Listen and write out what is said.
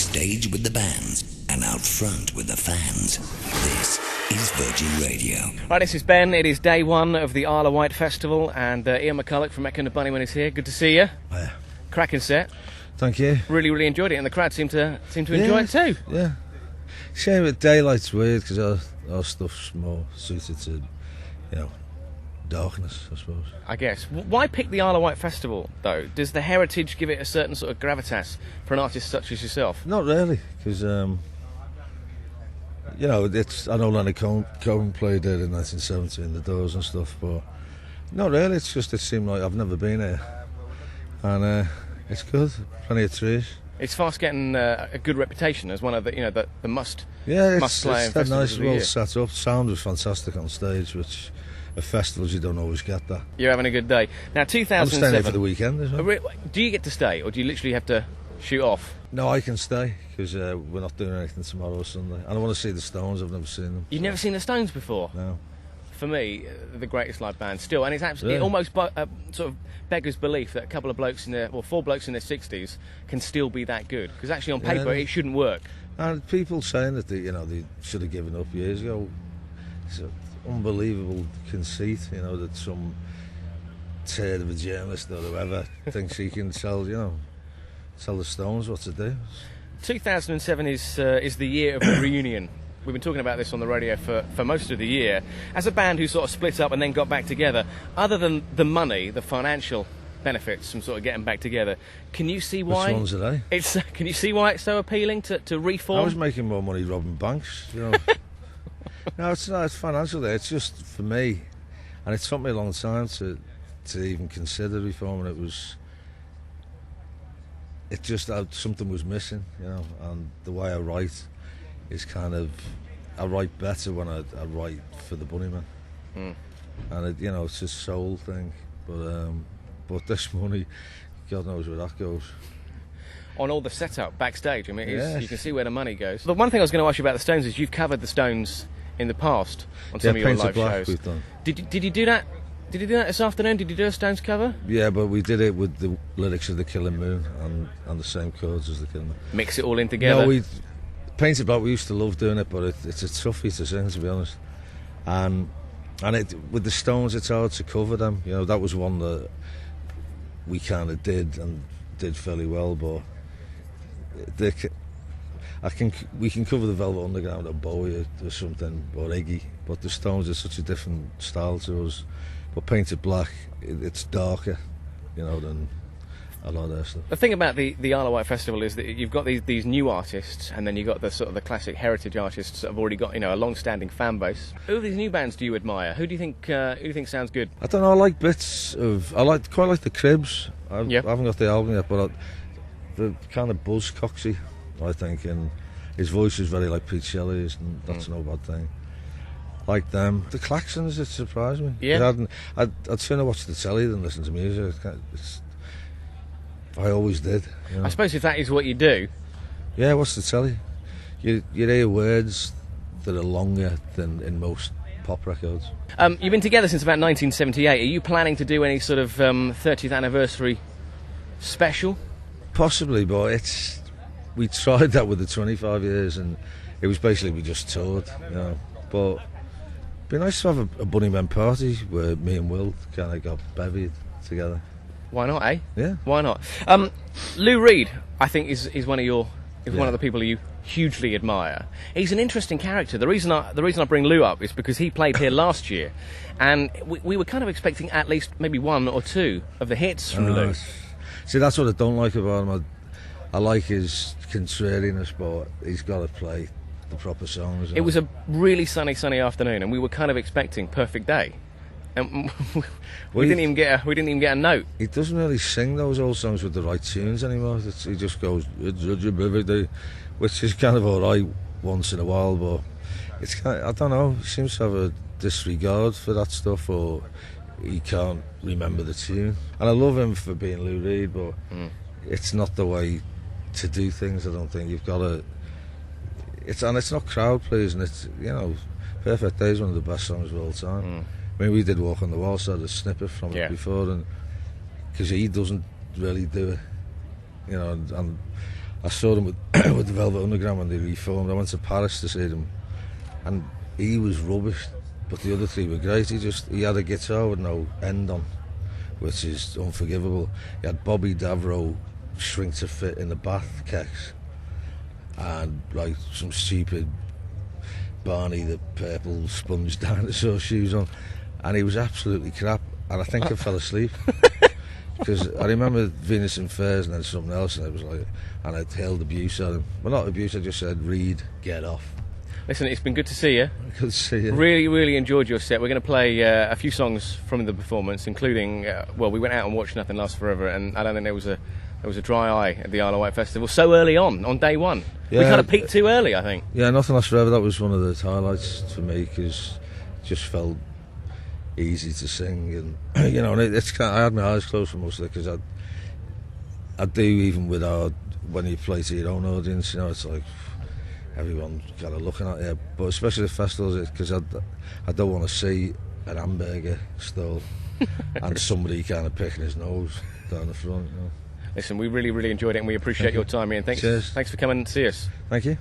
Backstage with the bands and out front with the fans. This is Virgin Radio. Right, this is Ben. It is day one of the Isle of Wight Festival, and Ian McCulloch from Mecca and the Bunnymen is here. Good to see you. Yeah. Cracking set. Thank you. Really enjoyed it, and the crowd seem to enjoy it too. Yeah. Shame that daylight's weird because our stuff's more suited to, darkness, I suppose. I guess. Why pick the Isle of Wight Festival, though? Does the heritage give it a certain sort of gravitas for an artist such as yourself? Not really, because, it's. I know Leonard Cohen played there in 1970 in the Doors and stuff, but not really. It's just it seemed like I've never been here, and it's good. Plenty of trees. It's fast getting a good reputation as one of the must. Yeah, must play it's that nice, well set up. Sound was fantastic on stage, which at festivals you don't always get that. You're having a good day. Now, 2007. I'm staying here for the weekend as well. Do you get to stay, or do you literally have to shoot off? No, I can stay because we're not doing anything tomorrow or Sunday. And I want to see the Stones. I've never seen them. You've never seen the Stones before? No. For me, the greatest live band still, and it's absolutely almost sort of beggars belief that a couple of blokes four blokes in their 60s can still be that good. Because actually, on paper, it shouldn't work. And people saying that they should have given up years ago. It's an unbelievable conceit, that some turd of a journalist or whoever thinks he can tell the Stones what to do. 2007 is the year of the reunion. We've been talking about this on the radio for most of the year. As a band who sort of split up and then got back together, other than the money, the financial benefits from sort of getting back together, can you see why? Which ones are they? Can you see why it's so appealing to reform? I was making more money robbing banks, No, it's not. It's financial. It's just for me, and it took me a long time to even consider reforming. It just something was missing, and the way I write is I write better when I write for the Bunnymen, and it's a soul thing. But this money, God knows where that goes. On all the setup backstage, I mean, you can see where the money goes. The one thing I was going to ask you about the Stones is you've covered the Stones in the past on some of your live shows. We've done. Did you do that? Did you do that this afternoon? Did you do a Stones cover? Yeah, but we did it with the lyrics of The Killing Moon and the same chords as The Killing Moon. Mix it all in together? No, Painted Black, we used to love doing it, but it's a toughie to sing, to be honest. And with the Stones, it's hard to cover them. That was one that we kind of did fairly well, but we can cover the Velvet Underground or Bowie or something, or Iggy, but the Stones are such a different style to us. But Painted Black, it's darker, than a lot of their stuff. The thing about the Isle of Wight Festival is that you've got these new artists, and then you've got the sort of the classic heritage artists that have already got a long-standing fan base. Who of these new bands do you admire? Who do you think sounds good? I don't know. I like bits of. Quite like the Cribs. I haven't got the album yet, but the kind of Buzzcocksy, I think, and his voice is very like Pete Shelley's, and that's no bad thing. Like them. The Claxons, it surprised me. Yeah. I'd sooner watch the telly than listen to music. I always did. I suppose if that is what you do. Yeah, what's the telly? You hear words that are longer than in most pop records. You've been together since about 1978. Are you planning to do any sort of 30th anniversary special? Possibly, but we tried that with the 25 years, and it was basically we just toured. But it'd be nice to have a Bunnymen party where me and Will kind of got bevied together. Why not, eh? Yeah. Why not? Lou Reed, I think, is one of the people you hugely admire. He's an interesting character. The reason I bring Lou up is because he played here last year, and we were kind of expecting at least maybe one or two of the hits from Lou. See, that's what I don't like about him. I like his contrariness, but he's got to play the proper songs. It was a really sunny afternoon, and we were kind of expecting Perfect Day. And we didn't even get a note. He doesn't really sing those old songs with the right tunes anymore. He just goes, "It's a perfect day," which is kind of all right once in a while, but it's kind of, I don't know. He seems to have a disregard for that stuff, or he can't remember the tune. And I love him for being Lou Reed, but it's not the way to do things. I don't think you've got to. It's not crowd pleasing. It's Perfect Day is one of the best songs of all time. I mean, we did Walk on the Wall, so I had a snippet from it before, and because he doesn't really do it, and I saw them with, with the Velvet Underground when they reformed. I went to Paris to see them, and he was rubbish, but the other three were great. He had a guitar with no end on, which is unforgivable. He had Bobby Davro shrink to fit in the bath case, and like some stupid Barney the purple sponge dinosaur shoes on, and he was absolutely crap. And I think I fell asleep because I remember Venus and Furs and then something else, and it was like, and I'd hurled abuse at him. Well, not abuse. I just said, "Reed, get off." Listen, it's been good to see you. Good to see you. Really, really enjoyed your set. We're going to play a few songs from the performance, including, well, we went out and watched Nothing Lasts Forever, and I don't think there was a dry eye at the Isle of Wight Festival so early on day one. Yeah, we kind of peaked too early, I think. Yeah, Nothing Lasts Forever, that was one of the highlights for me, because it just felt easy to sing, and you know, and it's kind of, I had my eyes closed for most of it, because I do, even without, when you play to your own audience, you know, it's like everyone kind of looking at you, but especially the festivals, because I don't want to see an hamburger stall and somebody kind of picking his nose down the front, you know. Listen, we really, really enjoyed it, and we appreciate your time, Ian. Thanks, Cheers. thanks for coming and see us. Thank you.